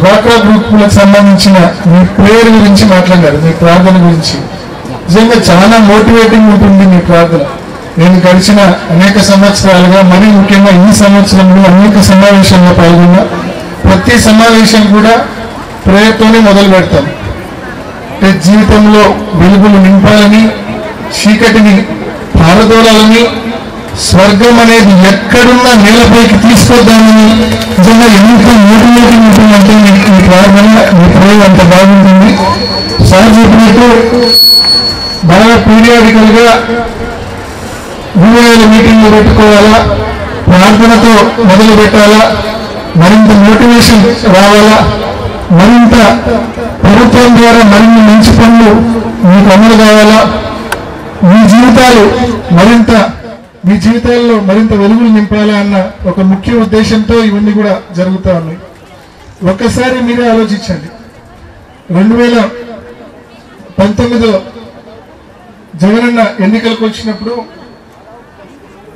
డ్వాక్రా గ్రూపులకు సంబంధించిన మీ ప్రేయర్ గురించి మాట్లాడారు, మీ ప్రార్థన గురించి. నిజంగా చాలా మోటివేటింగ్ ఉంటుంది మీ ప్రార్థన. నేను గడిచిన అనేక సంవత్సరాలుగా, మరీ ముఖ్యంగా ఈ సంవత్సరంలో అనేక సమావేశాల్లో పాల్గొన్నా. ప్రతి సమావేశం కూడా ప్రేయర్తోనే మొదలు పెడతాం. అంటే జీవితంలో వెలుగులు నింపాలని, చీకటిని పారదోలాలని, స్వర్గం అనేది ఎక్కడున్నా నేలపైకి తీసుకొద్దామని. నిజంగా ఎంత మోటివేటింగ్ ఉంటుందంటే మీ ప్రార్థన, మీ ప్రేయర్ అంత బాగుంటుంది. సార్ చెప్పినట్టు బాగా పీరియాడికల్ గా యూఏల మీటింగ్లు పెట్టుకోవాలా, ప్రార్థనతో మొదలు పెట్టాలా, మరింత మోటివేషన్ రావాలా, మరింత ప్రభుత్వం ద్వారా మరిన్ని మంచి పనులు మీకు అమలు కావాలా, మీ జీవితాల్లో మరింత వెలుగులు నింపాలా అన్న ఒక ముఖ్య ఉద్దేశంతో ఇవన్నీ కూడా జరుగుతూ ఉన్నాయి. ఒక్కసారి మీరే ఆలోచించండి. 2019లో జగనన్న ఎన్నికలకు వచ్చినప్పుడు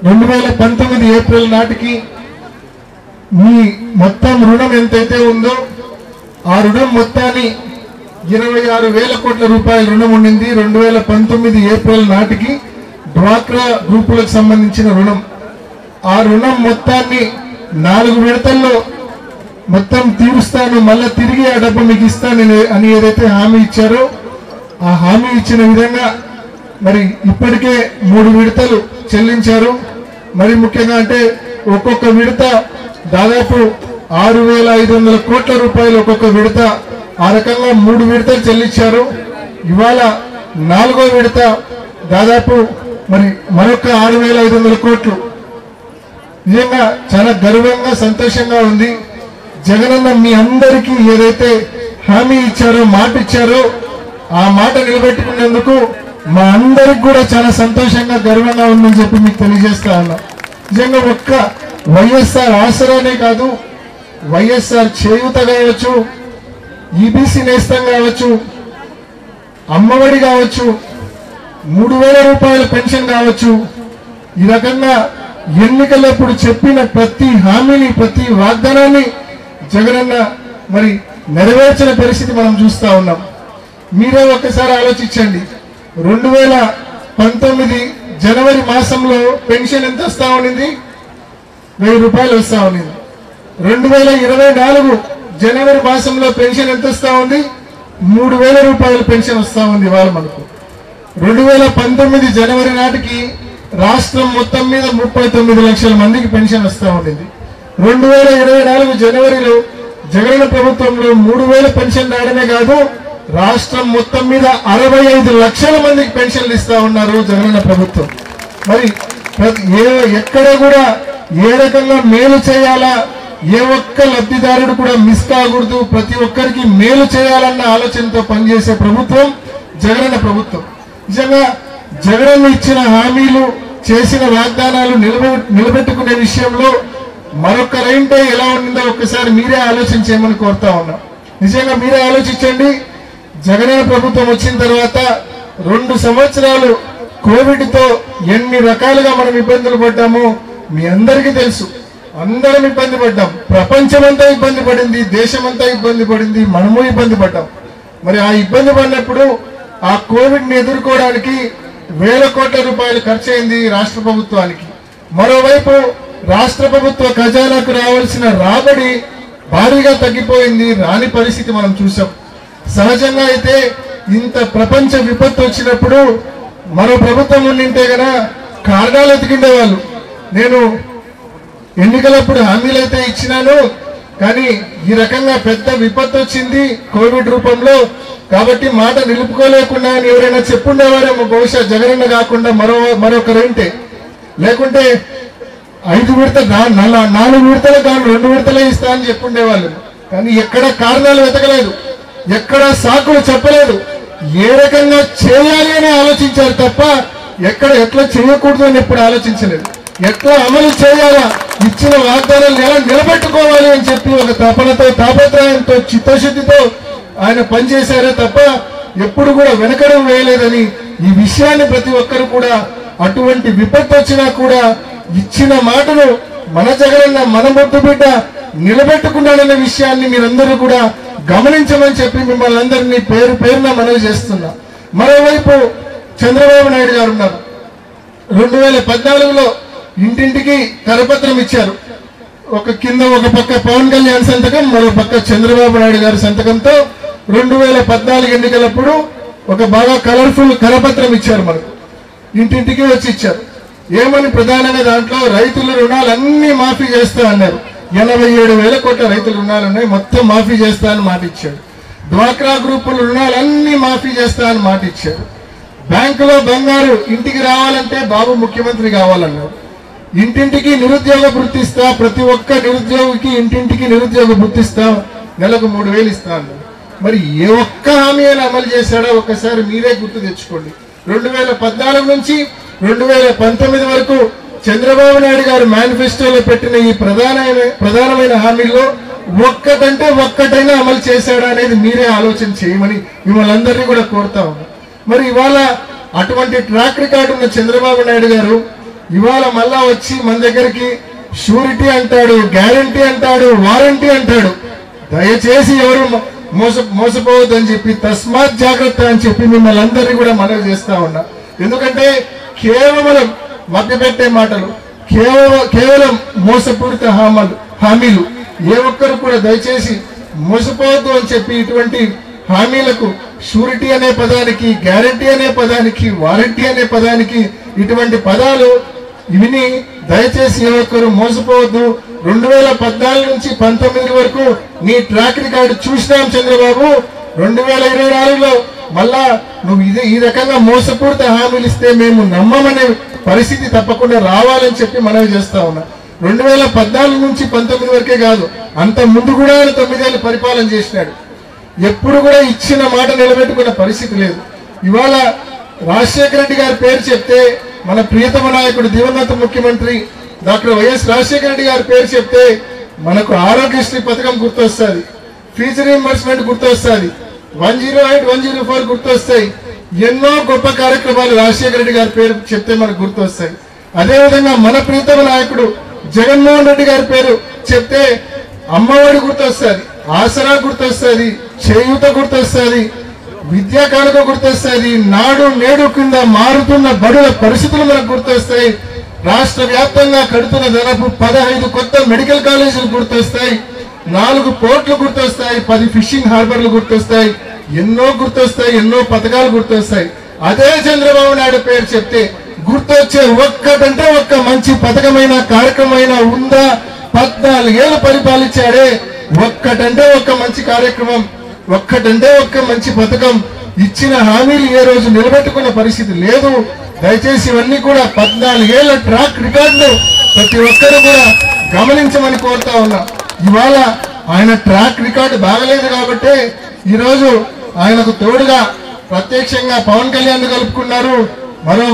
2019 ఏప్రిల్ నాటికి మీ మొత్తం రుణం ఎంతైతే ఉందో ఆ రుణం మొత్తాన్ని 26,000 కోట్ల రూపాయల రుణం ఉండింది. 2019 ఏప్రిల్ నాటికి డ్వాక్రా గ్రూపులకు సంబంధించిన రుణం. ఆ రుణం మొత్తాన్ని 4 విడతల్లో మొత్తం తీరుస్తాను, మళ్ళా తిరిగి ఆ డబ్బు మీకు ఇస్తాను అని ఏదైతే హామీ ఇచ్చారో ఆ హామీ ఇచ్చిన విధంగా మరి ఇప్పటికే 3 విడతలు చెల్లించారు. మరి ముఖ్యంగా అంటే ఒక్కొక్క విడత దాదాపు 6,500 కోట్ల రూపాయలు ఒక్కొక్క విడత. ఆ రకంగా 3 విడతలు చెల్లించారు. ఇవాళ 4వ విడత దాదాపు మరి మరొక 6,500 కోట్లు. నిజంగా చాలా గర్వంగా సంతోషంగా ఉంది. జగనన్న మీ అందరికీ ఏదైతే హామీ ఇచ్చారో, మాట ఇచ్చారో ఆ మాట నిలబెట్టుకునేందుకు మా అందరికి కూడా చాలా సంతోషంగా గర్వంగా ఉందని చెప్పి మీకు తెలియజేస్తా ఉన్నా. నిజంగా ఒక్క వైఎస్ఆర్ ఆసరానే కాదు, వైఎస్ఆర్ చేయూత కావచ్చు, ఈబీసీ నేస్తం కావచ్చు, అమ్మఒడి కావచ్చు, 3,000 రూపాయల పెన్షన్ కావచ్చు, ఈ రకంగా ఎన్నికలప్పుడు చెప్పిన ప్రతి హామీని, ప్రతి వాగ్దానాన్ని జగనన్న మరి నెరవేర్చిన పరిస్థితి మనం చూస్తా ఉన్నాం. మీరే ఒక్కసారి ఆలోచించండి. 2019 జనవరి మాసంలో పెన్షన్ ఎంత వస్తా ఉండింది? 1,000 రూపాయలు వస్తా ఉండింది. 2024 జనవరి మాసంలో పెన్షన్ ఎంత వస్తా ఉంది? 3,000 రూపాయల పెన్షన్ వస్తా ఉంది ఇవాళ మనకు. 2019 జనవరి నాటికి రాష్ట్రం మొత్తం మీద 39 లక్షల మందికి పెన్షన్ వస్తా ఉండింది. 2024 జనవరిలో జగనన్న ప్రభుత్వంలో 3,000 పెన్షన్ రావడమే కాదు, రాష్ట్రం మొత్తం మీద 65 లక్షల మందికి పెన్షన్లు ఇస్తా ఉన్నారు జగనన్న ప్రభుత్వం. మరి ఎక్కడ కూడా ఏ రకంగా మేలు చేయాలా, ఏ ఒక్క లబ్ధిదారుడు కూడా మిస్ కాకూడదు, ప్రతి ఒక్కరికి మేలు చేయాలన్న ఆలోచనతో పనిచేసే ప్రభుత్వం జగనన్న ప్రభుత్వం. నిజంగా జగనన్న ఇచ్చిన హామీలు, చేసిన వాగ్దానాలు నిలబెట్టుకునే విషయంలో మరొక రైంటే ఎలా ఉండిందో ఒక్కసారి మీరే ఆలోచించేయమని కోరుతా ఉన్నా. నిజంగా మీరే ఆలోచించండి. జగనన్న ప్రభుత్వం వచ్చిన తర్వాత 2 సంవత్సరాలు కోవిడ్తో ఎన్ని రకాలుగా మనం ఇబ్బందులు పడ్డామో మీ అందరికీ తెలుసు. అందరం ఇబ్బంది పడ్డాం, ప్రపంచమంతా ఇబ్బంది పడింది, దేశమంతా ఇబ్బంది పడింది, మనము ఇబ్బంది పడ్డాం. మరి ఆ ఇబ్బంది పడినప్పుడు ఆ కోవిడ్ని ఎదుర్కోవడానికి 1,000 కోట్ల రూపాయలు ఖర్చు అయింది రాష్ట్ర ప్రభుత్వానికి. మరోవైపు రాష్ట్ర ప్రభుత్వ ఖజానాకు రావాల్సిన రాబడి భారీగా తగ్గిపోయింది, రాని పరిస్థితి మనం చూసాం. సహజంగా అయితే ఇంత ప్రపంచ విపత్తు వచ్చినప్పుడు మరో ప్రభుత్వం ఉండింటే గన కారణాలు ఎతికిండేవాళ్ళు. నేను ఎన్నికలప్పుడు హామీలు అయితే ఇచ్చినాను, కానీ ఈ రకంగా పెద్ద విపత్తు వచ్చింది కోవిడ్ రూపంలో, కాబట్టి మాట నిలుపుకోలేకుండా అని ఎవరైనా చెప్పుండేవారేమో బహుశా జగనన్న కాకుండా మరొకరంటే. లేకుంటే 5 విడతలు 4 విడతలు కాదు 2 విడతలే ఇస్తా అని చెప్పుండేవాళ్ళు. కానీ ఎక్కడ కారణాలు వెతకలేదు, ఎక్కడ సాకులు చెప్పలేదు, ఏ రకంగా చేయాలి అని ఆలోచించారు తప్ప ఎట్లా చేయకూడదు అని ఎప్పుడు ఆలోచించలేదు. ఎట్లా అమలు చేయాలా, ఇచ్చిన వాగ్దానాలను ఎలా నిలబెట్టుకోవాలి అని చెప్పి ఒక తపనతో, తాపత్రయంతో, చిత్తశుద్ధితో ఆయన పనిచేశారే తప్ప ఎప్పుడు కూడా వెనకడం వేయలేదని ఈ విషయాన్ని ప్రతి ఒక్కరు కూడా అటువంటి విపత్తు వచ్చినా కూడా ఇచ్చిన మాటను మన జగనన్న, మన ముద్దు బిడ్డ నిలబెట్టుకున్నాడనే విషయాన్ని మీరందరూ కూడా గమనించమని చెప్పి మిమ్మల్ని అందరినీ పేరు పేరున మనవి చేస్తున్నా. మరోవైపు చంద్రబాబు నాయుడు గారు ఉన్నారు. 2014లో ఇంటింటికి కరపత్రం ఇచ్చారు. కింద ఒక పక్క పవన్ కళ్యాణ్ సంతకం, మరో పక్క చంద్రబాబు నాయుడు గారి సంతకంతో 2014 ఎన్నికలప్పుడు ఒక బాగా కలర్ఫుల్ కరపత్రం ఇచ్చారు. మనకు ఇంటింటికి వచ్చి ఇచ్చారు. ఏమని ప్రధానంగా దాంట్లో రైతుల రుణాలన్నీ మాఫీ చేస్తా అన్నారు. 87,000 కోట్ల రైతుల రుణాలున్నాయి, మొత్తం మాఫీ చేస్తా అని మాట ఇచ్చాడు. డ్వాక్రా గ్రూపుల రుణాలన్నీ మాఫీ చేస్తా అని మాట ఇచ్చాడు. బ్యాంకులో బంగారు ఇంటికి రావాలంటే బాబు ముఖ్యమంత్రి కావాలన్నారు. ఇంటింటికి నిరుద్యోగ వృత్తి ఇస్తా, ప్రతి ఒక్క నిరుద్యోగికి ఇంటింటికి నిరుద్యోగ వృత్తి ఇస్తా, నెలకు 3,000 ఇస్తా అన్నారు. మరి ఏ ఒక్క హామీ అయినా అమలు చేశాడో ఒక్కసారి మీరే గుర్తు తెచ్చుకోండి. 2014 నుంచి 2019 వరకు చంద్రబాబు నాయుడు గారు మేనిఫెస్టోలో పెట్టిన ఈ ప్రధానమైన హామీల్లో ఒక్కటంటే ఒక్కటైనా అమలు చేశాడా అనేది మీరే ఆలోచన చేయమని మిమ్మల్ని అందరినీ కూడా కోరుతా ఉన్నాం. మరి ఇవాళ అటువంటి ట్రాక్ రికార్డు ఉన్న చంద్రబాబు నాయుడు గారు ఇవాళ మళ్ళా వచ్చి మన దగ్గరికి షూరిటీ అంటాడు, గ్యారంటీ అంటాడు, వారంటీ అంటాడు. దయచేసి ఎవరు మోసపోవద్దని చెప్పి తస్మాత్ జాగ్రత్త అని చెప్పి మిమ్మల్ని అందరినీ కూడా మనవి చేస్తా ఉన్నా. ఎందుకంటే కేవలం మభ్యపెట్టే మాటలు, కేవలం మోసపూరిత హామీలు ఏ ఒక్కరు కూడా దయచేసి మోసపోవద్దు అని చెప్పి ఇటువంటి హామీలకు షూరిటీ అనే పదానికి, గ్యారంటీ అనే పదానికి, వారంటీ అనే పదానికి ఇటువంటి పదాలు విని దయచేసి ఏ ఒక్కరు మోసపోవద్దు. 2014 నుంచి 19 వరకు నీ ట్రాక్ రికార్డు చూసినాం చంద్రబాబు. 2024లో మళ్ళా నువ్వు ఈ రకంగా మోసపూరిత హామీలు ఇస్తే మేము నమ్మమనే పరిస్థితి తప్పకుండా రావాలని చెప్పి మనవి చేస్తా ఉన్నా. 2014 నుంచి 19 వరకే కాదు, అంత ముందు కూడా ఆయన 9 ఏళ్ళు పరిపాలన చేసినాడు. ఎప్పుడు కూడా ఇచ్చిన మాట నిలబెట్టుకున్న పరిస్థితి లేదు. ఇవాళ రాజశేఖర రెడ్డి గారి పేరు చెప్తే, మన ప్రియతమ నాయకుడు దివంగత ముఖ్యమంత్రి డాక్టర్ వైఎస్ రాజశేఖర రెడ్డి గారి పేరు చెప్తే మనకు ఆరోగ్యశ్రీ పథకం గుర్తొస్తుంది, ఫీజు రీయింబర్స్మెంట్ గుర్తొస్తుంది, 108, 104 గుర్తొస్తాయి. ఎన్నో గొప్ప కార్యక్రమాలు రాజశేఖర రెడ్డి గారి పేరు చెప్తే మనకు గుర్తొస్తాయి. అదేవిధంగా మన ప్రియతమ నాయకుడు జగన్మోహన్ రెడ్డి గారి పేరు చెప్తే అమ్మఒడి గుర్తొస్తుంది, ఆసరా గుర్తొస్తుంది, చేయూత గుర్తొస్తుంది, విద్యా కానుక గుర్తొస్తుంది, నాడు నేడు కింద మారుతున్న బడుల పరిస్థితులు మనకు గుర్తొస్తాయి. రాష్ట్ర వ్యాప్తంగా కడుతున్న దాదాపు 15 కొత్త మెడికల్ కాలేజీలు గుర్తొస్తాయి, 4 పోర్ట్లు గుర్తొస్తాయి, 10 ఫిషింగ్ హార్బర్లు గుర్తొస్తాయి, ఎన్నో గుర్తొస్తాయి, ఎన్నో పథకాలు గుర్తొస్తాయి. అదే చంద్రబాబు నాయుడు పేరు చెప్తే గుర్తొచ్చే ఒక్కటంటే ఒక్క మంచి పథకమైన కార్యక్రమమైన ఉందా? 14 ఏళ్ళు పరిపాలించాడే, ఒక్కటంటే ఒక్క మంచి కార్యక్రమం, ఒక్కటంటే ఒక్క మంచి పథకం, ఇచ్చిన హామీలు ఏ రోజు నిలబెట్టుకున్న పరిస్థితి లేదు. దయచేసి ఇవన్నీ కూడా 14 ఏళ్ల ట్రాక్ రికార్డును ప్రతి ఒక్కరు కూడా గమనించమని కోరుతా ఉన్నా. ఇవాళ ఆయన ట్రాక్ రికార్డు బాగలేదు కాబట్టి ఈరోజు ఆయనకు తోడుగా ప్రత్యక్షంగా పవన్ కళ్యాణ్ కలుపుకున్నారు. మరో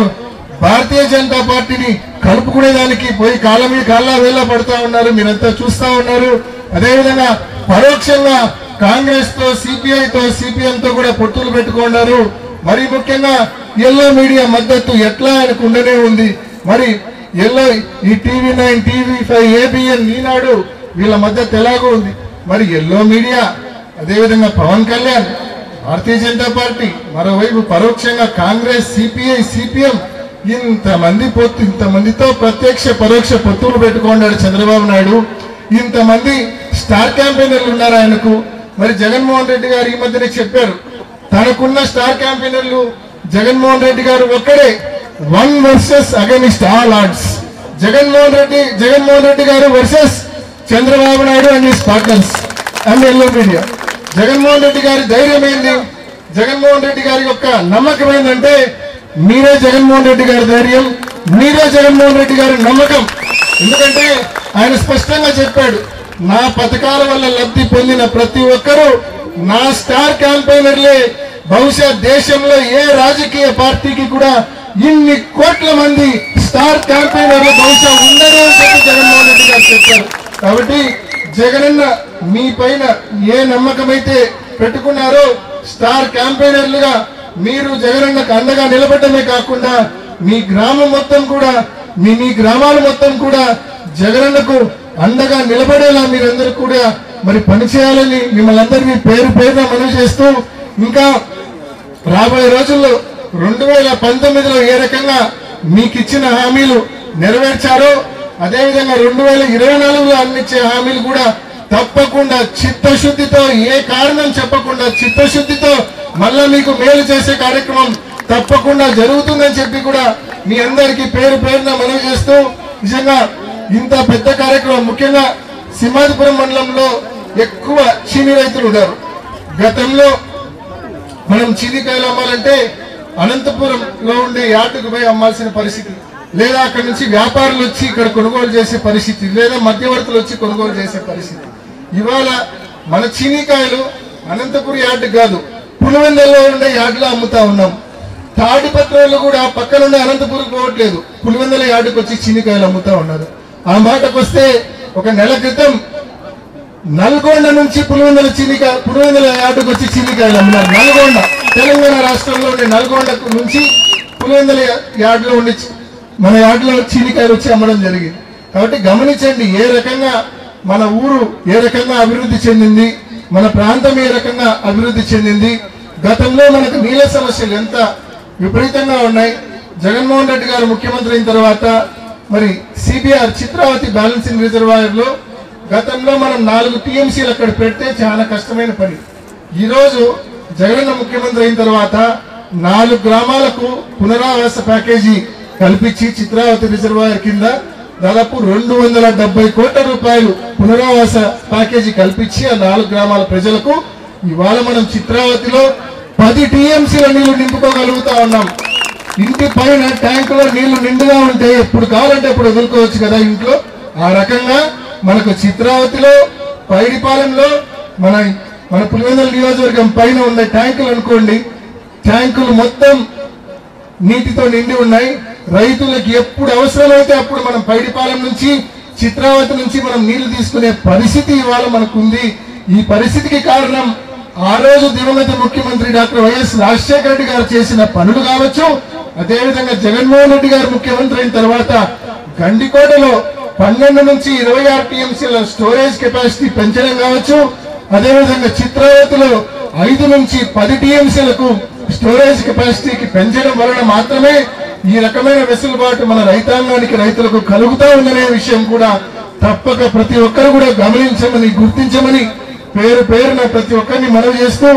భారతీయ జనతా పార్టీని కలుపుకునేదానికి పోయి కాళ్ళ వేళ పడుతూ ఉన్నారు, మీరంతా చూస్తా ఉన్నారు. అదేవిధంగా పరోక్షంగా కాంగ్రెస్ తో, సిపిఐతో, సిపిఎంతో కూడా పొత్తులు పెట్టుకున్నారు. మరి ముఖ్యంగా ఎల్లో మీడియా మద్దతు ఎట్లా ఆయనకు ఉండనే ఉంది. మరి ఎల్లో ఈ TV9, TV5, ABN, ఈనాడు వీళ్ళ మద్దతు ఎలాగో ఉంది. మరి ఎల్లో మీడియా, అదేవిధంగా పవన్ కళ్యాణ్, భారతీయ జనతా పార్టీ, మరోవైపు పరోక్షంగా కాంగ్రెస్, సిపిఐ, సిపిఎం, ఇంతమందితో ప్రత్యక్ష పరోక్ష పొత్తులు పెట్టుకున్నాడు చంద్రబాబు నాయుడు. ఇంతమంది స్టార్ క్యాంపెయినర్లు ఉన్నారు ఆయనకు. మరి జగన్మోహన్ రెడ్డి గారు ఈ మధ్యనే చెప్పారు, తనకున్న స్టార్ క్యాంపెయినర్లు జగన్మోహన్ రెడ్డి గారు ఒక్కడే, 1 versus against all odds. Jaganmohan Reddy గారు versus Chandrababu Naidu and his partners and yellow media. Jaganmohan Reddy గారి ధైర్యం ఏంది, జగన్మోహన్ రెడ్డి గారి యొక్క నమ్మకం ఏంటంటే మీరే జగన్మోహన్ రెడ్డి గారి ధైర్యం, మీరే జగన్మోహన్ రెడ్డి గారి నమ్మకం. ఎందుకంటే ఆయన స్పష్టంగా చెప్పాడు, నా పథకాల వల్ల లబ్ధి పొందిన ప్రతి ఒక్కరూ నా స్టార్ క్యాంపెయినర్లే. బహుశా దేశంలో ఏ రాజకీయ పార్టీకి కూడా ఇన్ని కోట్ల మంది స్టార్ క్యాంపెయినర్లు బహుశా ఉండరు అని చెప్పి జగన్మోహన్ రెడ్డి గారు చెప్పారు. కాబట్టి జగనన్న మీ పైన ఏ నమ్మకం అయితే పెట్టుకున్నారో స్టార్ క్యాంపెయినర్లుగా మీరు జగనన్నకు అండగా నిలబడమే కాకుండా మీ గ్రామం మొత్తం కూడా, మీ గ్రామాలు మొత్తం కూడా జగనన్నకు అండగా నిలబడేలా మీరందరూ కూడా మరి పనిచేయాలని మిమ్మల్ని అందరినీ పేరు పేరున మనవి చేస్తూ, ఇంకా రాబోయే రోజుల్లో 2019లో ఏ రకంగా మీకు ఇచ్చిన హామీలు నెరవేర్చారో అదేవిధంగా 2024లో అందించే హామీలు కూడా తప్పకుండా చిత్తశుద్ధితో, ఏ కారణం చెప్పకుండా చిత్తశుద్ధితో మళ్ళా మీకు మేలు చేసే కార్యక్రమం తప్పకుండా జరుగుతుందని చెప్పి కూడా మీ అందరికీ పేరు పేరున మనవి చేస్తూ, నిజంగా ఇంత పెద్ద కార్యక్రమం, ముఖ్యంగా సింహాద్రిపురం మండలంలో ఎక్కువ చీనీ రైతులు ఉన్నారు. గతంలో మనం చీనీకాయలు అమ్మాలంటే అనంతపురంలో ఉండే యార్డుకు పోయి అమ్మాల్సిన పరిస్థితి, లేదా అక్కడ నుంచి వ్యాపారులు వచ్చి ఇక్కడ కొనుగోలు చేసే పరిస్థితి, లేదా మధ్యవర్తులు వచ్చి కొనుగోలు చేసే పరిస్థితి. ఇవాళ మన చీనీకాయలు అనంతపురం యార్డు కాదు, పులివెందులలో ఉండే యార్డులో అమ్ముతా ఉన్నాం. తాడిపత్రులు కూడా పక్కనుండే అనంతపురం పోవట్లేదు, పులివెందుల యార్డుకు వచ్చి చీనీకాయలు అమ్ముతా ఉన్నారు. ఆ మాటకు వస్తే ఒక నెల క్రితం నల్గొండ నుంచి పులివెందుల యార్డుకు వచ్చి చీనీకాయలు అమ్మినారు. నల్గొండ, తెలంగాణ రాష్ట్రంలో ఉండే నల్గొండ నుంచి పులివెందుల యార్డులో ఉండి మన యార్డులో చీనీకాయలు వచ్చి అమ్మడం జరిగింది. కాబట్టి గమనించండి, ఏ రకంగా మన ఊరు ఏ రకంగా అభివృద్ధి చెందింది, మన ప్రాంతం ఏ రకంగా అభివృద్ధి చెందింది. గతంలో మనకు నీళ్ళ సమస్యలు ఎంత విపరీతంగా ఉన్నాయి. జగన్మోహన్ రెడ్డి గారు ముఖ్యమంత్రి అయిన తర్వాత మరి సిబిఆర్ చిత్రావతి బ్యాలెన్సింగ్ రిజర్వాయర్ లో గతంలో మనం 4 టీఎంసీలు అక్కడ పెడితే చాలా కష్టమైన పని. ఈరోజు జగన్ ముఖ్యమంత్రి అయిన తర్వాత 4 గ్రామాలకు పునరావాస ప్యాకేజీ కల్పించి చిత్రావతి రిజర్వాయర్ కింద దాదాపు 270 కోట్ల రూపాయలు పునరావాస ప్యాకేజీ కల్పించి ఆ 4 గ్రామాల ప్రజలకు ఇవాళ మనం చిత్రావతిలో 10 టీఎంసీల నీళ్లు నింపుకోగలుగుతా ఉన్నాం. ఇంటి పైన ట్యాంకులో నీళ్లు నిండుగా ఉంటే ఎప్పుడు కావాలంటే అప్పుడు వదులుకోవచ్చు కదా ఇంట్లో. ఆ రకంగా మనకు చిత్రావతిలో, పైడిపాలెంలో, మన పులివెందుల నియోజకవర్గం పైన ఉన్న ట్యాంకులు అనుకోండి, ట్యాంకులు మొత్తం నీటితో నిండి ఉన్నాయి. రైతులకు ఎప్పుడు అవసరమైతే అప్పుడు మనం పైడిపాలెం నుంచి, చిత్రావతి నుంచి మనం నీళ్లు తీసుకునే పరిస్థితి ఇవాళ మనకుంది. ఈ పరిస్థితికి కారణం ఆ రోజు దివంగత ముఖ్యమంత్రి డాక్టర్ వైఎస్ రాజశేఖర రెడ్డి గారు చేసిన పనులు కావచ్చు, అదేవిధంగా జగన్మోహన్ రెడ్డి గారు ముఖ్యమంత్రి అయిన తర్వాత గండికోటలో 12 నుంచి 26 టీఎంసీల స్టోరేజ్ కెపాసిటీ పెంచడం కావచ్చు, అదేవిధంగా చిత్రావతిలో 5 నుంచి 10 టీఎంసీలకు స్టోరేజ్ కెపాసిటీకి పెంచడం వలన మాత్రమే ఈ రకమైన వెసులుబాటు మన రైతాంగానికి, రైతులకు కలుగుతా ఉందనే విషయం కూడా తప్పక ప్రతి ఒక్కరు కూడా గమనించమని, గుర్తించమని పేరు పేరున ప్రతి ఒక్కరిని మనవి చేస్తూ